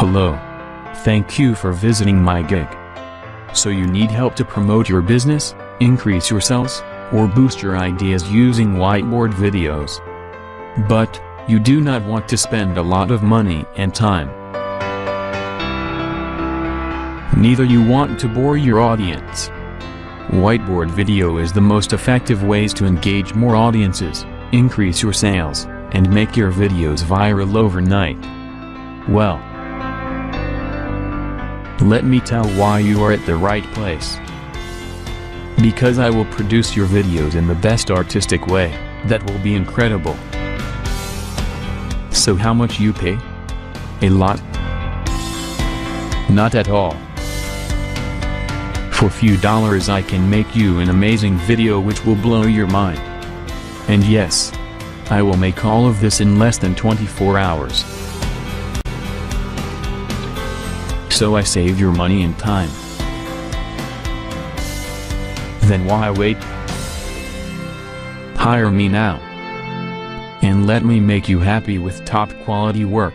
Hello. Thank you for visiting my gig. So you need help to promote your business, increase your sales, or boost your ideas using whiteboard videos. But you do not want to spend a lot of money and time. Neither you want to bore your audience. Whiteboard video is the most effective ways to engage more audiences, increase your sales, and make your videos viral overnight. Well, let me tell why you are at the right place. Because I will produce your videos in the best artistic way, that will be incredible. So how much you pay? A lot? Not at all. For few dollars I can make you an amazing video which will blow your mind. And yes, I will make all of this in less than 24 hours. So I save your money and time. Then why wait? Hire me now. And let me make you happy with top quality work.